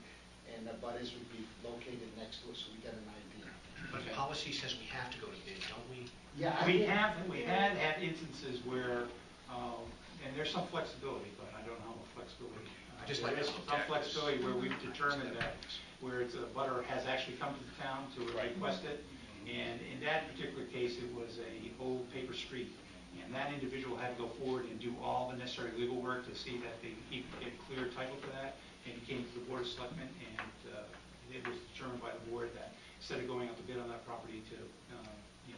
and the butters would be located next to it so we get an idea. But the policy says we have to go to bid, don't we? Yeah, We had had instances where, and there's some flexibility, but I don't know how much flexibility. I just like There is to look some at flexibility this. where we've determined that where it's a butter has actually come to the town to request it. And in that particular case, it was a old paper street. And that individual had to go forward and do all the necessary legal work to see that he could get clear title to that. And he came to the Board of Selectmen, and it was determined by the board that instead of going out to bid on that property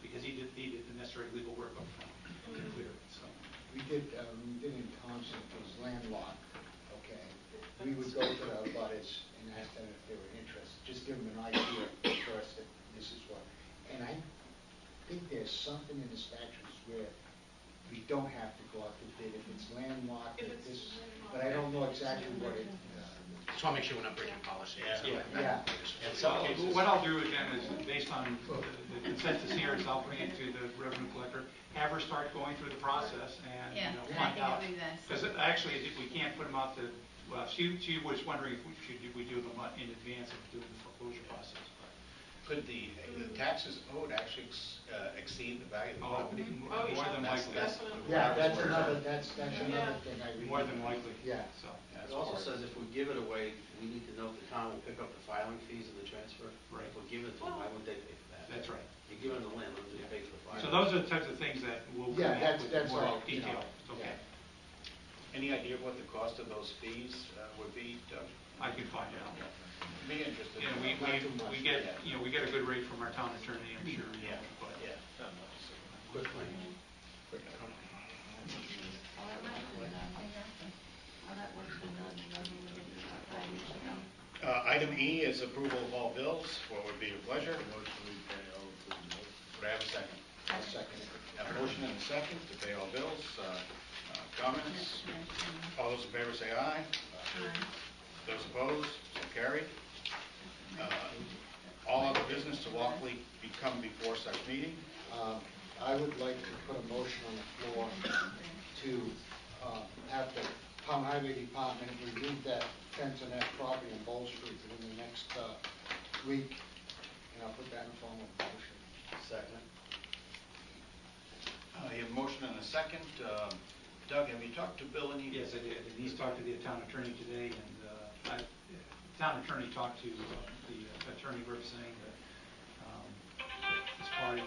because he did the necessary legal work up front to clear it, so. We did in Thompson, it was landlocked, okay? We would go to the butters and ask them if they were interested, just give them an idea first that this is what. And I think there's something in the statutes where we don't have to go out to bid if it's landlocked, but I don't know exactly what it. Just want to make sure we're not breaking policy. Yeah. What I'll do again is, based on the consensus here, is I'll bring it to the revenue collector, have her start going through the process and, Yeah, you know, I find think out. it'd be best. Because actually, if we can't put them out to, well, she was wondering if we do them in advance of doing the foreclosure process. Could the taxes owed actually exceed the value of the property? More than likely. Yeah, that's another thing I read. More than likely. Yeah. So, It also says if we give it away, we need to note the town will pick up the filing fees of the transfer. Right. If we give it to them, why would they pay for that? that's right. You give it to the landlord, they pay for the filing. So those are the types of things that we'll Yeah, come back with that's more all, you detail. know, Okay. Any idea of what the cost of those fees would be, Doug? I can find out. Be interested. You know, we get a good rate from our town attorney, I'm sure. you know, but- Quickly. Item E is approval of all bills. What would be your pleasure? Would I have a second? I'll second it. Have a motion and a second to pay all bills. Comments? All those in favor say aye. Those opposed, so carried. All other business to lawfully become before such meeting. I would like to put a motion on the floor to have the town highway department remove that fence on that property on Bowl Street within the next week, and I'll put that in the form of a motion. Second. You have a motion and a second. Doug, have you talked to Bill and Yes, I did, and he's talked to the town attorney today, and the town attorney talked to the attorney representing this party.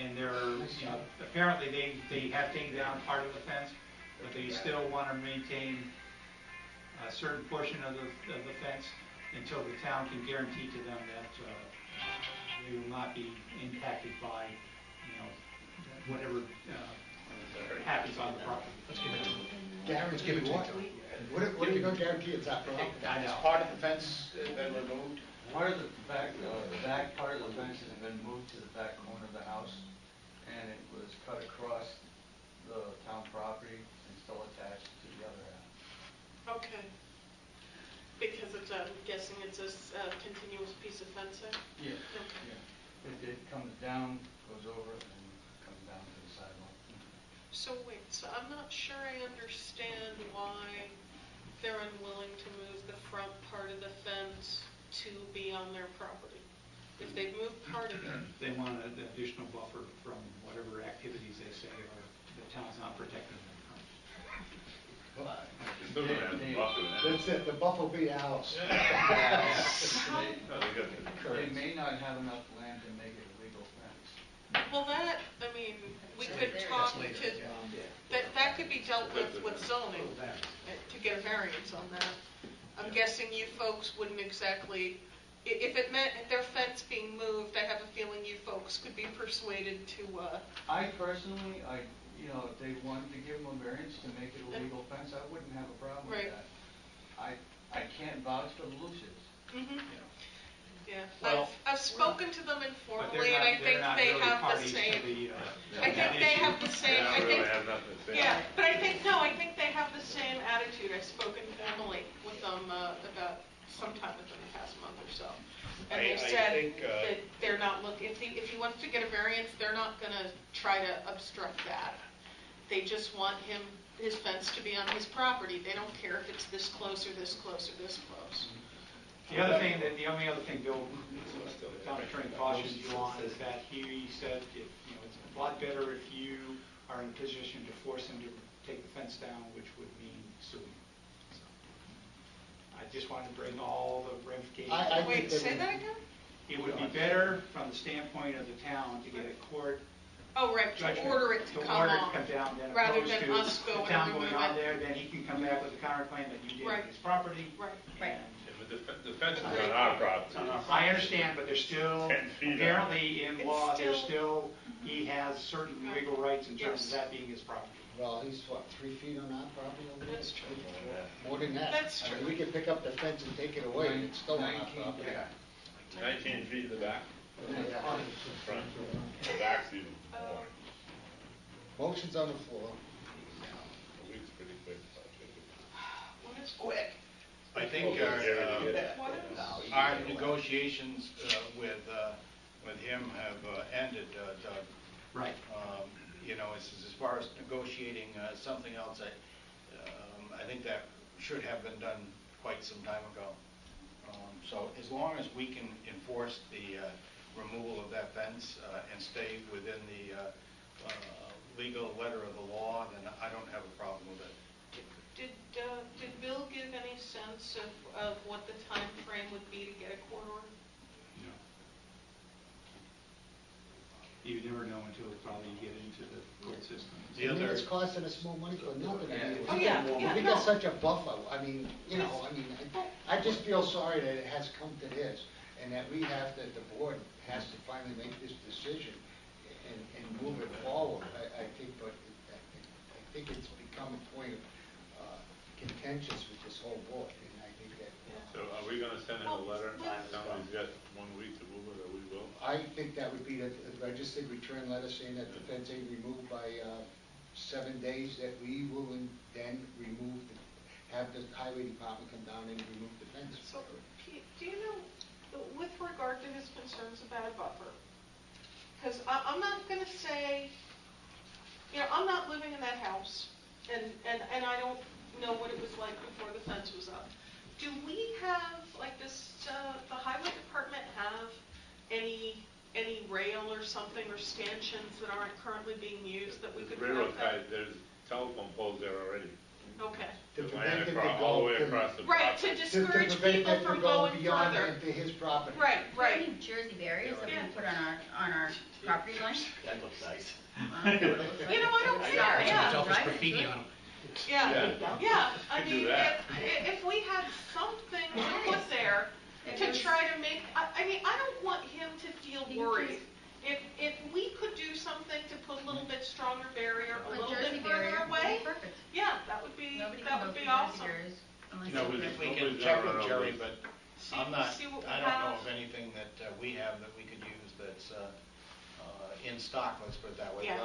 And they're, you know, apparently they have taken down part of the fence, but they still want to maintain a certain portion of the fence until the town can guarantee to them that they will not be impacted by, you know, whatever happens on the property. Let's give it to them. Guarantee what? What are you going to guarantee it's not property? I know. part of the fence been removed? Part of the back part of the fence has been moved to the back corner of the house, and it was cut across the town property and still attached to the other half. Okay. Because it's, I'm guessing it's a continuous piece of fencing? Yeah. Okay. Yeah. It comes down, goes over, and comes down to the sidewalk. So wait, so I'm not sure I understand why they're unwilling to move the front part of the fence to be on their property. If they've moved part of it, They want an additional buffer from whatever activities they say are the town's not protecting them from. That's it, the buffer will be a house. They may not have enough land to make it a legal fence. well that, I mean, we could talk to, that that could be dealt with zoning, to get a variance on that. I'm guessing you folks wouldn't exactly, if it meant their fence being moved, I have a feeling you folks could be persuaded to, I personally, if they wanted to give them a variance to make it a legal fence, I wouldn't have a problem with Right. that. I can't vouch for the Lucids. yeah. Well- I've spoken to them But informally, and I think they have the same, I think they have the same, They I don't really think, have nothing to say. yeah, but I think they have the same attitude. I've spoken formally with them about sometime within the past month or so. And I they said think, that they're not looking, if he wants to get a variance, they're not gonna try to obstruct that. They just want his fence to be on his property. They don't care if it's this close or this close or this close. The only other thing Bill, the town attorney cautioned you on is that he said, it's a lot better if you are in a position to force him to take the fence down, which would mean suing. So, I just wanted to bring all the ramifications. I think Wait, that say we- that again? It would be better from the standpoint of the town to get a court Oh, right, to judgment. order it to come off, down, than rather opposed than to us go the and town remove going on it. there, then he can come back with a counterclaim that you did Right. on his property. Right. Right. Yeah, but the fence is on our property. I understand, but there's still, 10 feet. apparently in It's law, there's still- still, he has certain legal rights in terms of Yes. that being his property. Well, he's what, 3 feet on our property over there? That's true. More than that. That's I mean, true. we could pick up the fence and take it away, and it's still on our 19, property. yeah. 19 feet in the back, Yeah. front. The back's even more. Motion's on the floor. A week's pretty quick. What is quick? I think What is? our negotiations with him have ended, Doug. Right. As far as negotiating something else, I think that should have been done quite some time ago. So as long as we can enforce the removal of that fence and stay within the legal letter of the law, then I don't have a problem with it. Did Bill give any sense of what the time frame would be to get a court order? No. You never know until probably you get into the court system. The I mean, other- it's costing us more money for nothing. I mean, Oh, yeah, yeah, we no. got such a buffer. I mean, I just feel sorry that it has come to this, and that we have to, the board has to finally make this decision and move it forward. I think it's become a point of contentious with this whole board, and I think that. So are we gonna send him a letter, tell him he's got 1 week to move it, or we will? I think that would be a registered return letter saying that the fence ain't removed by 7 days, that we will then have the highway department come down and remove the fence. So, Pete, do you know, with regard to his concerns about a buffer, because I'm not going to say, I'm not living in that house, and I don't know what it was like before the fence was up. Do we have, does the highway department have any rail or something, or stanchions that aren't currently being used that we could Railroad prevent ties, there's telephone poles there already. that? Okay. To The prevent land them to all the go way to- across the Right, property. to discourage prevent people them from go going beyond further. into his property. Right, Are there right. any Jersey barriers that we Yeah. can put on our property line? That looks nice. I don't care, yeah. Self Right. graffiti on them. Yeah, I Could do mean, that. if we had something to put there to try to make, I don't want him to feel worried. If we could do something to put a little bit stronger barrier a A little Jersey bit further barrier would away, be perfect. yeah, that would be Nobody can go through Jersey awesome. barriers unless No, they- If we can Nobody's check ever with run Jerry, over. but See- I'm not, see what we I don't know have. of anything that we have that we could use that's in stock, let's put it that way, Yeah.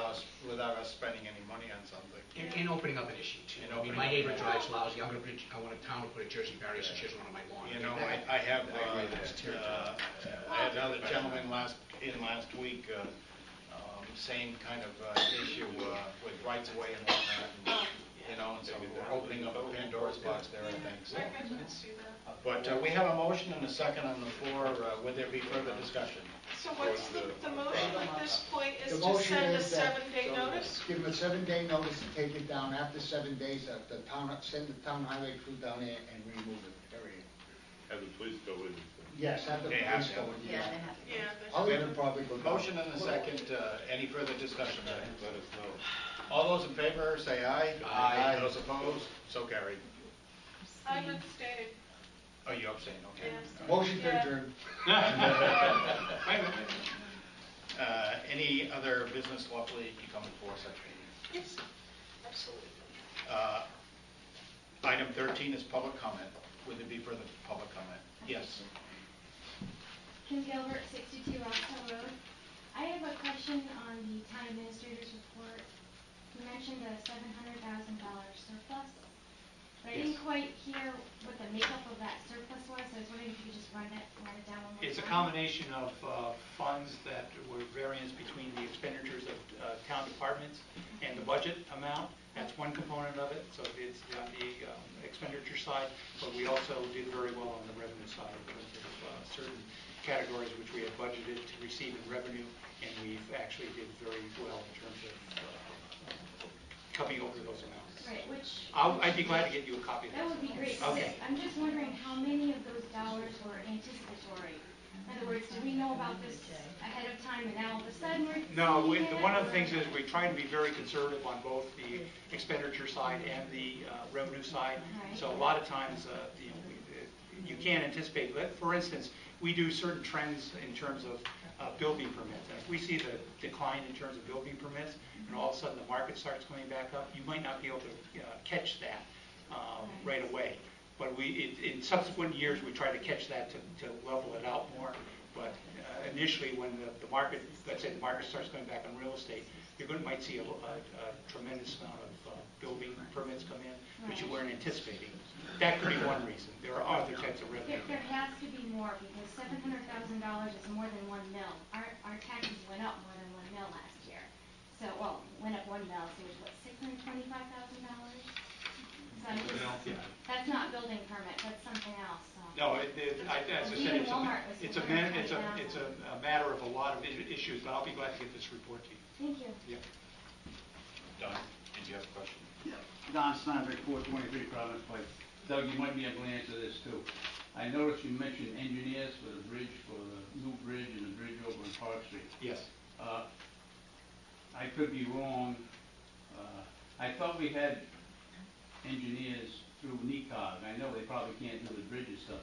without us spending any money on something. And opening up an issue too. And I mean, opening my up neighbor an drives issue. lousy. I want a town to put a Jersey barrier so she doesn't run on my lawn. I have, I had another gentleman last week, same kind of issue with rights of way and whatnot. And so we're opening up a Pandora's box there, I think. So. I can see that. But we have a motion and a second on the floor. Would there be further discussion? So what's the motion at this point The is to motion send a is that- 7-day notice? Give them a 7-day notice to take it down. After 7 days, send the town highway crew down there and remove it, period. Have the police go with you. Yes, have the They have police to. go in. Yeah, they have to. Yeah, I'll let them probably go. Motion and a second, any further discussion? Let us know. All those in favor, say aye. Aye. Those opposed, so carried. I'm abstaining. Oh, you abstain, okay. Yeah. Motion to adjourn. Any other business lawfully becoming before such meeting? Yes, absolutely. Item 13 is public comment. Would there be further public comment? Yes. Kim Gilbert, 62 Rockville Road. I have a question on the town administrator's report. You mentioned a $700,000 surplus, but I didn't quite hear what the makeup of that surplus was, so I was wondering if you could just run it down one more time. It's a combination of funds that were variance between the expenditures of town departments and the budget amount. That's one component of it, so it's on the expenditure side, but we also did very well on the revenue side in terms of certain categories which we had budgeted to receive in revenue, and we've actually did very well in terms of coming over those amounts. Right, which... I'd be glad to get you a copy of that. That would be great. Okay. I'm just wondering how many of those dollars were anticipatory? In other words, do we know about this ahead of time and now all of a sudden we're... No, one of the things is we try to be very conservative on both the expenditure side and the revenue side. Right. So a lot of times, you can't anticipate. For instance, we do certain trends in terms of building permits. And if we see the decline in terms of building permits, and all of a sudden the market starts going back up, you might not be able to catch that right away. But in subsequent years, we try to catch that to level it out more. But initially, when the market, let's say the market starts going back on real estate, might see a tremendous amount of building permits come in, which you weren't anticipating. That could be one reason. There are other types of revenue. There has to be more, because $700,000 is more than 1 mil. Our taxes went up more than 1 mil last year. So, well, went up 1 mil, so it was what, $625,000? So I'm just, that's not building permit, that's something else, so. No, as I said, Even Walmart was it's a matter of a lot of issues, but I'll be glad to get this report to you. Thank you. Yeah. Don, did you have a question? Yeah, Don Steinberg, 423 Providence Place. Doug, you might be able to answer this too. I noticed you mentioned engineers for the bridge, for the new bridge and the bridge over in Park Street. Yes. I could be wrong. I thought we had engineers through NECOG. I know they probably can't do the bridges stuff,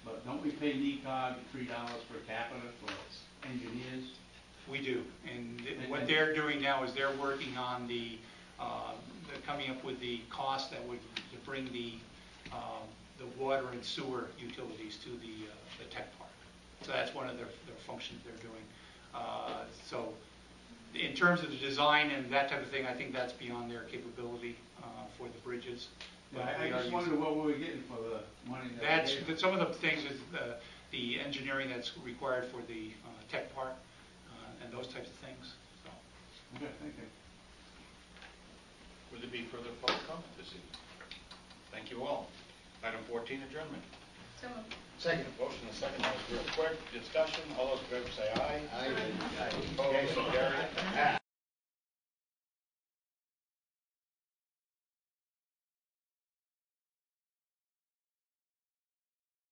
but don't we pay NECOG $3 per capita for engineers? We do, and what they're doing now is they're working on they're coming up with the cost that would to bring the water and sewer utilities to the tech park. So that's one of their functions they're doing. So in terms of the design and that type of thing, I think that's beyond their capability for the bridges. Yeah, I just wondered what we were getting for the money that That's we gave. some of the things is the engineering that's required for the tech park and those types of things. So. Okay, thank you. Would there be further public comment this evening? Thank you all. Item 14, adjournment. So moved. Second. Motion and second, that was real quick. Discussion, all those in favor say aye. Aye. Opposed, so carried.